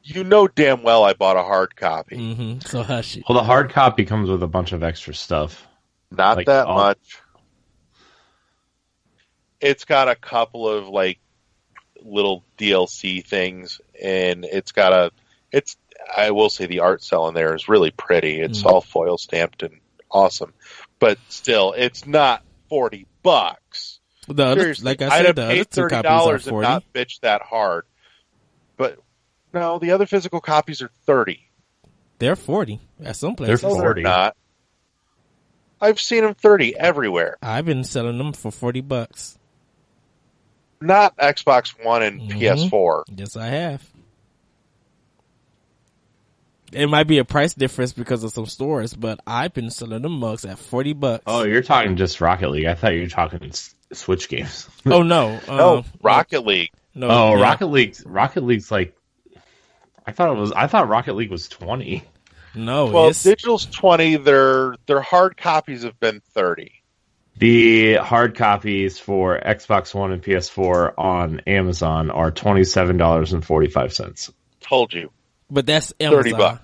You know damn well I bought a hard copy. So hush it. Well, the hard copy comes with a bunch of extra stuff. Not like that much. It's got a couple of like little DLC things, and I will say the art cell in there is really pretty. It's all foil stamped and awesome, but still, it's not $40. Seriously, like I said, I'd have paid $30 and not bitch that hard. But no, the other physical copies are $30. They're $40 at some places. They're $40. They're not. I've seen them $30 everywhere. I've been selling them for $40. Not Xbox One and PS4. Yes, I have. It might be a price difference because of some stores, but I've been selling them mugs at $40. Oh, you're talking just Rocket League. I thought you were talking Switch games. Oh no, no, Rocket League. No, Rocket League's like. I thought Rocket League was $20. No, well, digital's $20. Their hard copies have been $30. The hard copies for Xbox One and PS4 on Amazon are $27.45. Told you. But that's Amazon. $30.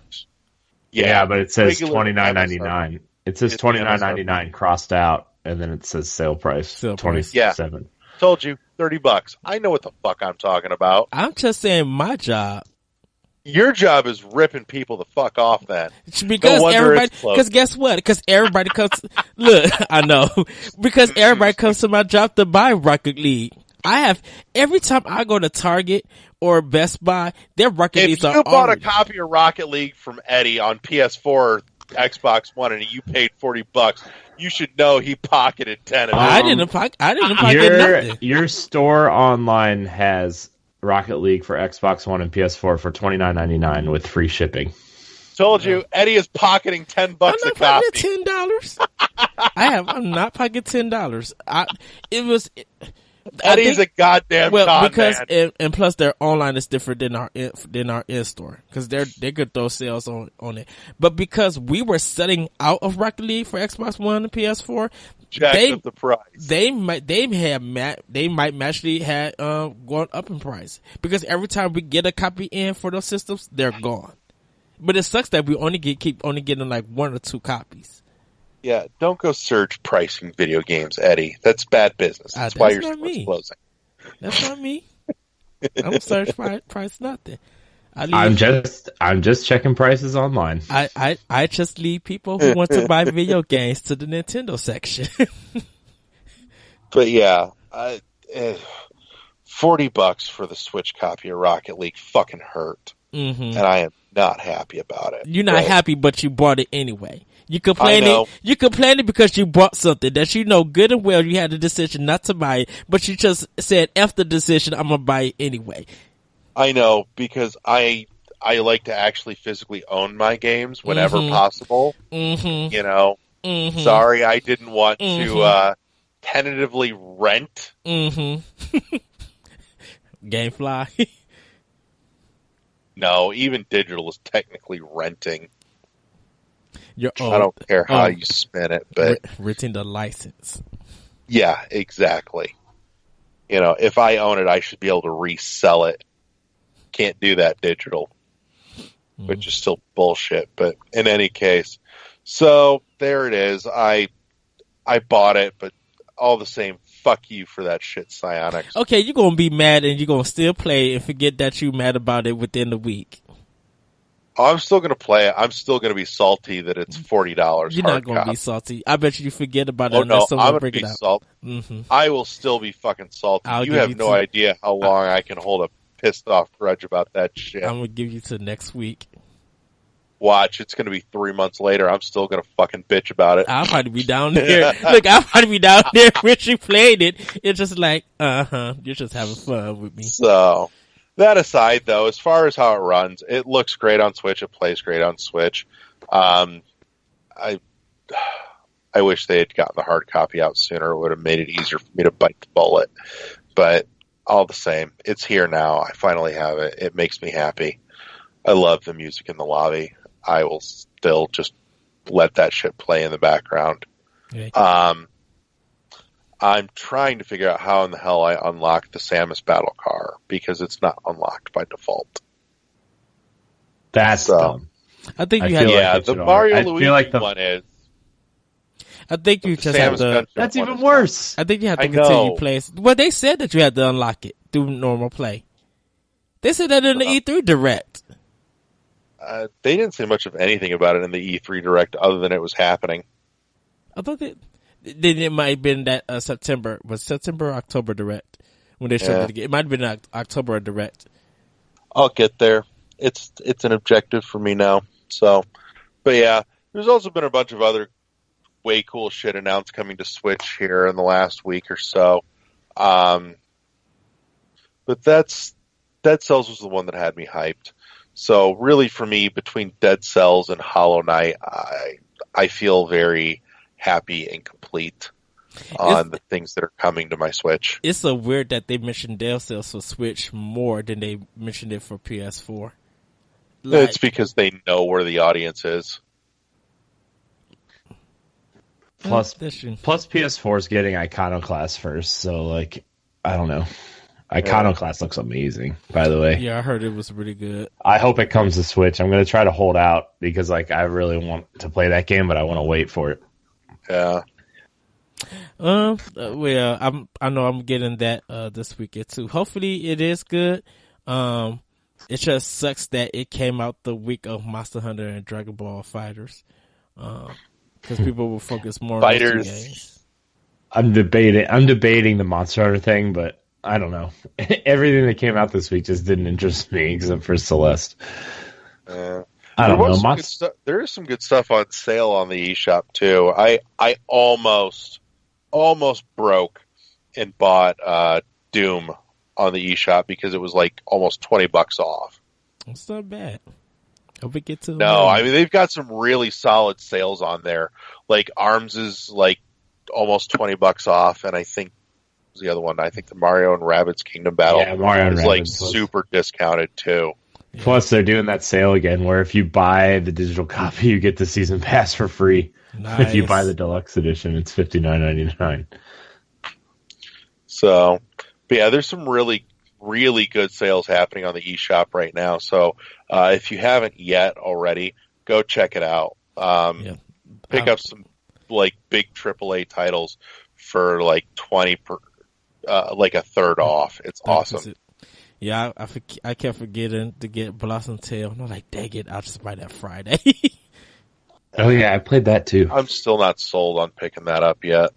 Yeah, but it says $29.99. It says $29.99 crossed out, and then it says sale price $27. Yeah. Told you, $30. I know what the fuck I'm talking about. I'm just saying my job. Your job is ripping people the fuck off then. Because guess what? Because everybody comes, look, I know, because everybody comes to my job to buy Rocket League. Every time I go to Target or Best Buy, their Rocket Leagues are If you bought a copy of Rocket League from Eddie on PS4 Xbox One and you paid $40, you should know he pocketed 10 of it. I didn't pocket nothing. Your store online has Rocket League for Xbox One and PS4 for $29.99 with free shipping. Told you, Eddie is pocketing $10 a copy. $10. I'm not pocketing $10. Eddie's a goddamn con because man. And plus their online is different than our in store because they could throw sales on it. But because we were setting out of Rocket League for Xbox One and PS4, Jacked up the price. They might actually had gone up in price because every time we get a copy in for those systems, they're gone. But it sucks that we keep getting like 1 or 2 copies. Yeah, don't go surge pricing video games, Eddie. That's bad business. That's why your store's closing. That's not me. I don't surge price nothing. I'm just checking prices online. I just lead people who want to buy video games to the Nintendo section. But yeah, $40 for the Switch copy of Rocket League fucking hurt, and I am not happy about it. You're not happy, but you bought it anyway. You complaining because you bought something that you know good and well you had a decision not to buy it, but you just said, F the decision, I'm going to buy it anyway. I know, because I like to actually physically own my games whenever possible. You know? Sorry, I didn't want to tentatively rent. Gamefly. No, even digital is technically renting. I don't care how you spin it, but renting the license. Yeah, exactly. You know, if I own it, I should be able to resell it. Can't do that digital, which is still bullshit. But in any case, so there it is. I bought it, but all the same, fuck you for that shit, Psyonix. Okay, you're gonna be mad and you're gonna still play and forget that you mad about it within the week. I'm still going to play it. I'm still going to be salty that it's $40. You're not going to be salty. I bet you forget about it. Oh no, I'm going to be salty. I will still be fucking salty. You have no idea how long I can hold a pissed off grudge about that shit. I'm going to give you to next week. Watch, it's going to be 3 months later. I'm still going to fucking bitch about it. I'll probably be down there. Look, I'll probably be down there when you played it. It's just like, you're just having fun with me. So, that aside, though, as far as how it runs, it looks great on Switch. It plays great on Switch. I wish they had gotten the hard copy out sooner. It would have made it easier for me to bite the bullet. But all the same, it's here now. I finally have it. It makes me happy. I love the music in the lobby. I will still just let that shit play in the background. Okay. I'm trying to figure out how in the hell I unlock the Samus battle car because it's not unlocked by default. That's dumb. I think you had the Mario Luigi one is. I think you just have to. That's even worse. I think you have to continue playing. Well, they said that you had to unlock it through normal play. They said that in the E3 Direct. They didn't say much of anything about it in the E3 Direct other than it was happening. I thought that. Then it might have been that September or October Direct when they showed it again. It might have been October or Direct. I'll get there. It's an objective for me now. So, but yeah, there's also been a bunch of other way cool shit announced coming to Switch here in the last week or so. But Dead Cells was the one that had me hyped. So really, for me, between Dead Cells and Hollow Knight, I feel very happy and complete on the things that are coming to my Switch. It's so weird that they mentioned Dead Cells for Switch more than they mentioned it for PS4. It's because they know where the audience is. Plus PS4 is getting Iconoclast first, so like, I don't know. Iconoclast looks amazing, by the way. Yeah, I heard it was really good. I hope it comes to Switch. I'm going to try to hold out because like I really want to play that game, but I want to wait for it. Yeah. Well, I know I'm getting that this weekend too. Hopefully it is good. It just sucks that it came out the week of Monster Hunter and Dragon Ball Fighters. Because people will focus more on those two games. I'm debating the Monster Hunter thing, but I don't know. Everything that came out this week just didn't interest me except for Celeste. I don't know. There is some good stuff on sale on the eShop too. I almost broke and bought Doom on the eShop because it was like almost $20 off. It's not bad. Hope we get to No, I mean they've got some really solid sales on there. Like Arms is like almost $20 off, and I think the other one. I think the Mario and Rabbids Kingdom Battle is like super discounted too. Plus, they're doing that sale again, where if you buy the digital copy, you get the season pass for free. Nice. If you buy the deluxe edition, it's $59.99. So, but yeah, there's some really good sales happening on the eShop right now. So, if you haven't yet already, go check it out. Pick up some like big AAA titles for like 20 per, like a third off. It's awesome. Yeah, I kept forgetting to get Blossom Tale. I'm like, dang it, I'll just buy that Friday. Oh yeah, I played that too. I'm still not sold on picking that up yet.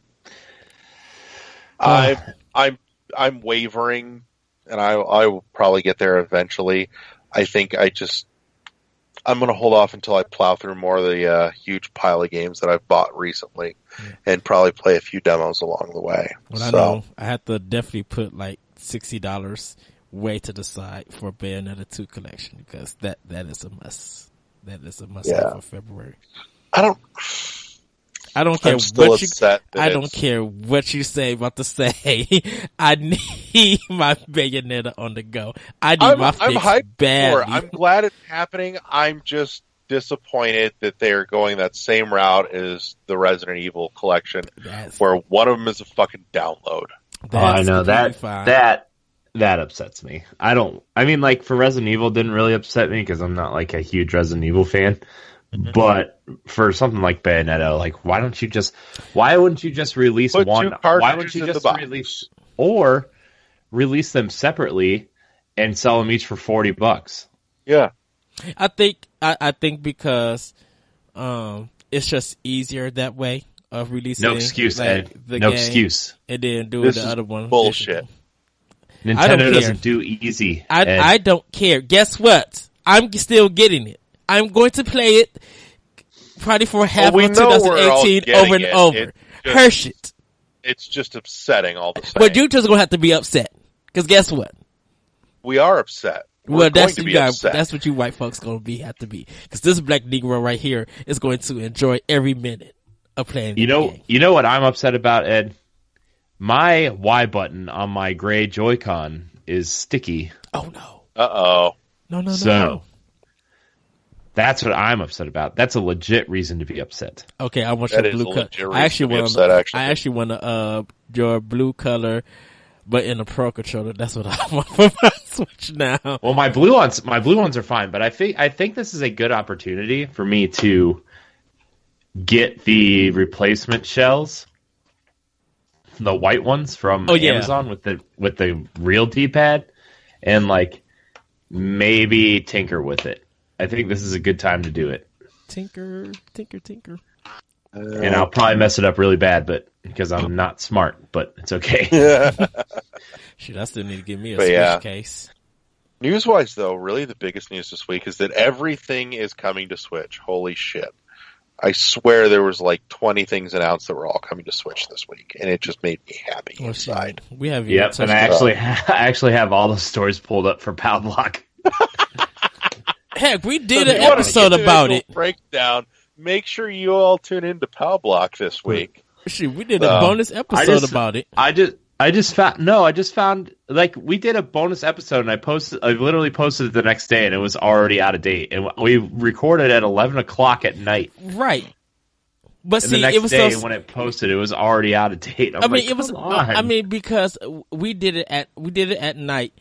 I'm wavering, and I will probably get there eventually. I think I'm going to hold off until I plow through more of the huge pile of games that I've bought recently, and probably play a few demos along the way. Well, I know I have to definitely put like $60 way to the side for Bayonetta 2 collection, because that is a must. That is a must for February. I don't care what don't care what you say about to say. I need my Bayonetta on the go. I need my fix badly. I'm glad it's happening. I'm just disappointed that they're going that same route as the Resident Evil collection, where one of them is a fucking download. I know that upsets me. I mean, like, for Resident Evil, it didn't really upset me because I'm not like a huge Resident Evil fan. Mm-hmm. But for something like Bayonetta, like, why wouldn't you just release one? Why wouldn't you just release them separately and sell them each for $40? Yeah, I think because it's just easier that way of releasing. No excuse, Ed. No excuse. And then doing the other one. Bullshit. Nintendo doesn't do easy. I don't care. Guess what? I'm still getting it. I'm going to play it probably for half of 2018 over and over. Hershit. It's just upsetting all the same. But you just going to have to be upset. Because guess what? We are upset. That's what you white folks going to have to be. Because this black Negro right here is going to enjoy every minute of playing the game. You know what I'm upset about, Ed? My Y button on my gray Joy-Con is sticky. Oh, no. Uh-oh. No. That's what I'm upset about. That's a legit reason to be upset. Okay, I want your blue color. I actually want your blue color, but in a Pro controller. That's what I want for my Switch now. Well, my blue ones are fine, but I think this is a good opportunity for me to get the replacement shells, the white ones from Amazon with the real D-pad, and like maybe tinker with it. I think this is a good time to do it. Tinker. And I'll probably mess it up really bad, but because I'm not smart, but it's okay. Shit, I still need to give me a Switch case. News-wise, though, really the biggest news this week is that everything is coming to Switch. Holy shit. I swear there was like 20 things announced that were all coming to Switch this week, and it just made me happy inside. We have and I actually have all the stories pulled up for Power Block. Heck, we did an episode about it. Breakdown. Make sure you all tune into Power Block this week. Shit, we did a bonus episode about it. I just found like we did a bonus episode, and I literally posted it the next day, and it was already out of date, and we recorded at 11 o'clock at night. Right. But and the next day when it posted, it was already out of date. Because we did it at night.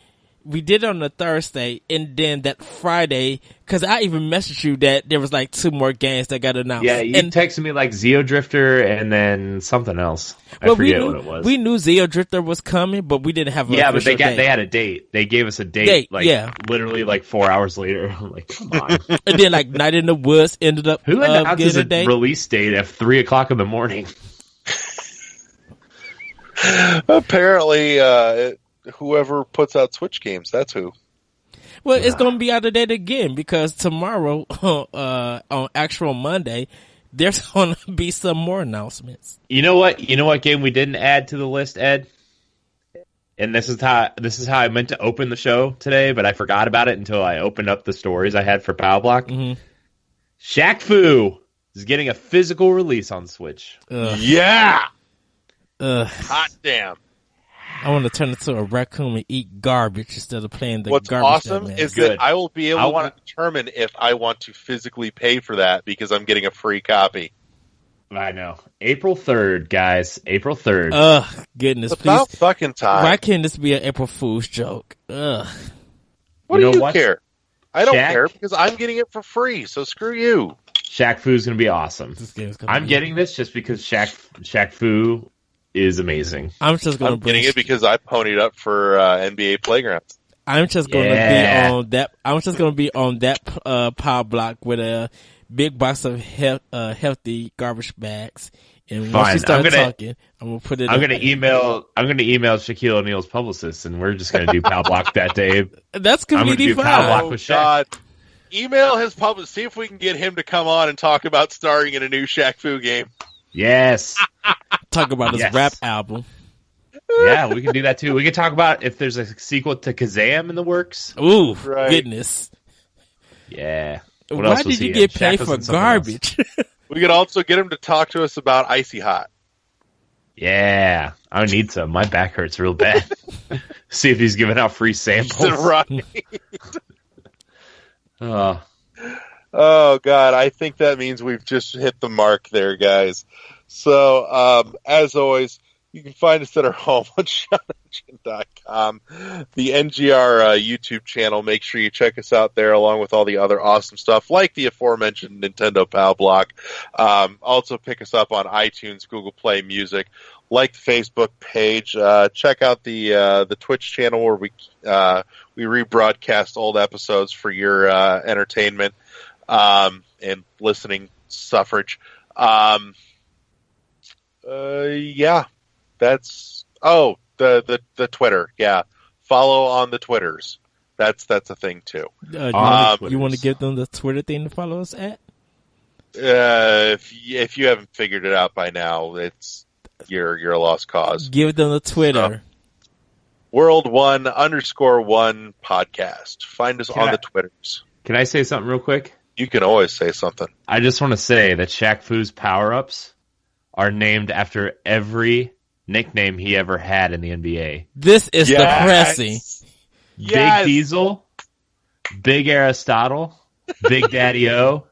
We did it on a Thursday, and then that Friday, because I even messaged you that there was like 2 more games that got announced. Yeah, you texted me like Zeo Drifter and then something else. I forget what it was. We knew Zeo Drifter was coming, but we didn't have but they had a date. They gave us a date literally like 4 hours later. I'm like, come on. And then like Night in the Woods ended up Who announces a release date at 3 o'clock in the morning? Apparently, whoever puts out Switch games, that's who. Well, it's going to be out of date again because tomorrow, on actual Monday, there's going to be some more announcements. You know what? You know what game we didn't add to the list, Ed? And this is how I meant to open the show today, but I forgot about it until I opened up the stories I had for Power Block. Mm-hmm. Shaq Fu is getting a physical release on Switch. Yeah. Hot damn. I want to turn into a raccoon and eat garbage instead of playing the What's garbage. awesome is that I will be able to determine if I want to physically pay for that because I'm getting a free copy. I know. April 3rd, guys. April 3rd. Ugh, goodness. It's about fucking time. Why can't this be an April Fool's joke? Ugh. What do you care? I don't care because I'm getting it for free, so screw you. Shaq Fu's going to be awesome. I'm getting this just because Shaq Fu is amazing. I'm getting it because I ponied up for NBA Playgrounds. I'm just going to be on that. I'm just going to be on that Power Block with a big box of healthy garbage bags. And once you start talking, I'm gonna put it. I'm gonna email Shaquille O'Neal's publicist, and we're just gonna do Power Block that day. That's completely fine. Power Block with Shaq. God. Email his publicist. See if we can get him to come on and talk about starring in a new Shaq Fu game. Yes. Talk about his rap album. Yeah, we can do that too. We can talk about if there's a sequel to Kazam in the works. Ooh, goodness. Yeah. Why did you get paid for garbage? We could also get him to talk to us about Icy Hot. Yeah, I need some. My back hurts real bad. See if he's giving out free samples. Right. Oh, God. I think that means we've just hit the mark there, guys. So, as always, you can find us at our home on ShotEngine.com, the NGR YouTube channel. Make sure you check us out there along with all the other awesome stuff like the aforementioned Nintendo Power Block. Also pick us up on iTunes, Google Play Music, like the Facebook page. Check out the Twitch channel where we rebroadcast old episodes for your entertainment and listening suffrage. Yeah. That's the Twitter. Yeah, follow on the Twitters. That's a thing too. You want to give them the Twitter thing to follow us at? If you haven't figured it out by now, you're a lost cause. Give them the Twitter. World1_1 podcast. Find us on the Twitters. Can I say something real quick? You can always say something. I just want to say that Shaq Fu's power-ups are named after every nickname he ever had in the NBA. This is depressing. Big Diesel, Big Aristotle, Big Daddy O,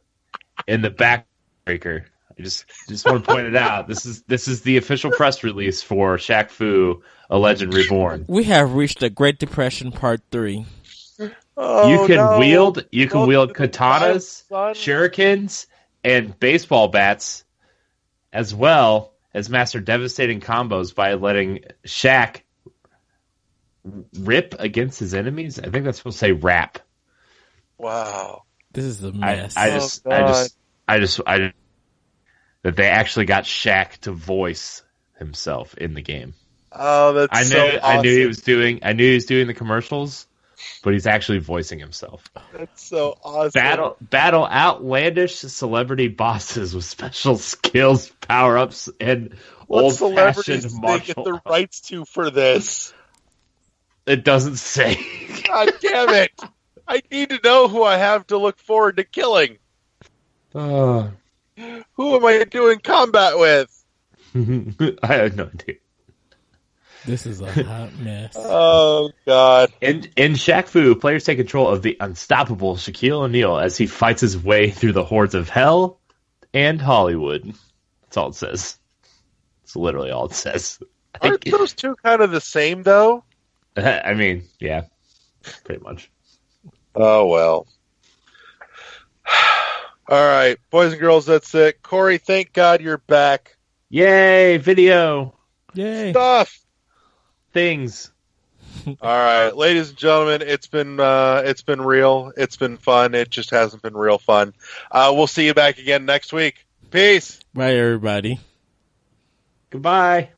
and the Backbreaker. I just want to point it out. This is the official press release for Shaq Fu, A Legend Reborn. We have reached the Great Depression Part 3. You can wield katanas, shurikens, and baseball bats, as well as master devastating combos by letting Shaq rip against his enemies. I think that's supposed to say rap. Wow, this is a mess. That they actually got Shaq to voice himself in the game. Oh, that's awesome. I knew he was doing the commercials, but he's actually voicing himself. That's so awesome. Battle outlandish celebrity bosses with special skills, power-ups, and old-fashioned martial get the rights to for this? It doesn't say. God damn it! I need to know who I have to look forward to killing. Who am I doing combat with? I have no idea. This is a hot mess. Oh, God. In Shaq Fu, players take control of the unstoppable Shaquille O'Neal as he fights his way through the hordes of hell and Hollywood. That's all it says. It's literally all it says. Aren't those two kind of the same, though? I mean, yeah, pretty much. Oh, well. All right, boys and girls, that's it. Corey, thank God you're back. Yay, video. Yay. Stuff. Things. All right, ladies and gentlemen, it's been real. It's been fun. It just hasn't been real fun. We'll see you back again next week. Peace. Bye, everybody. Goodbye.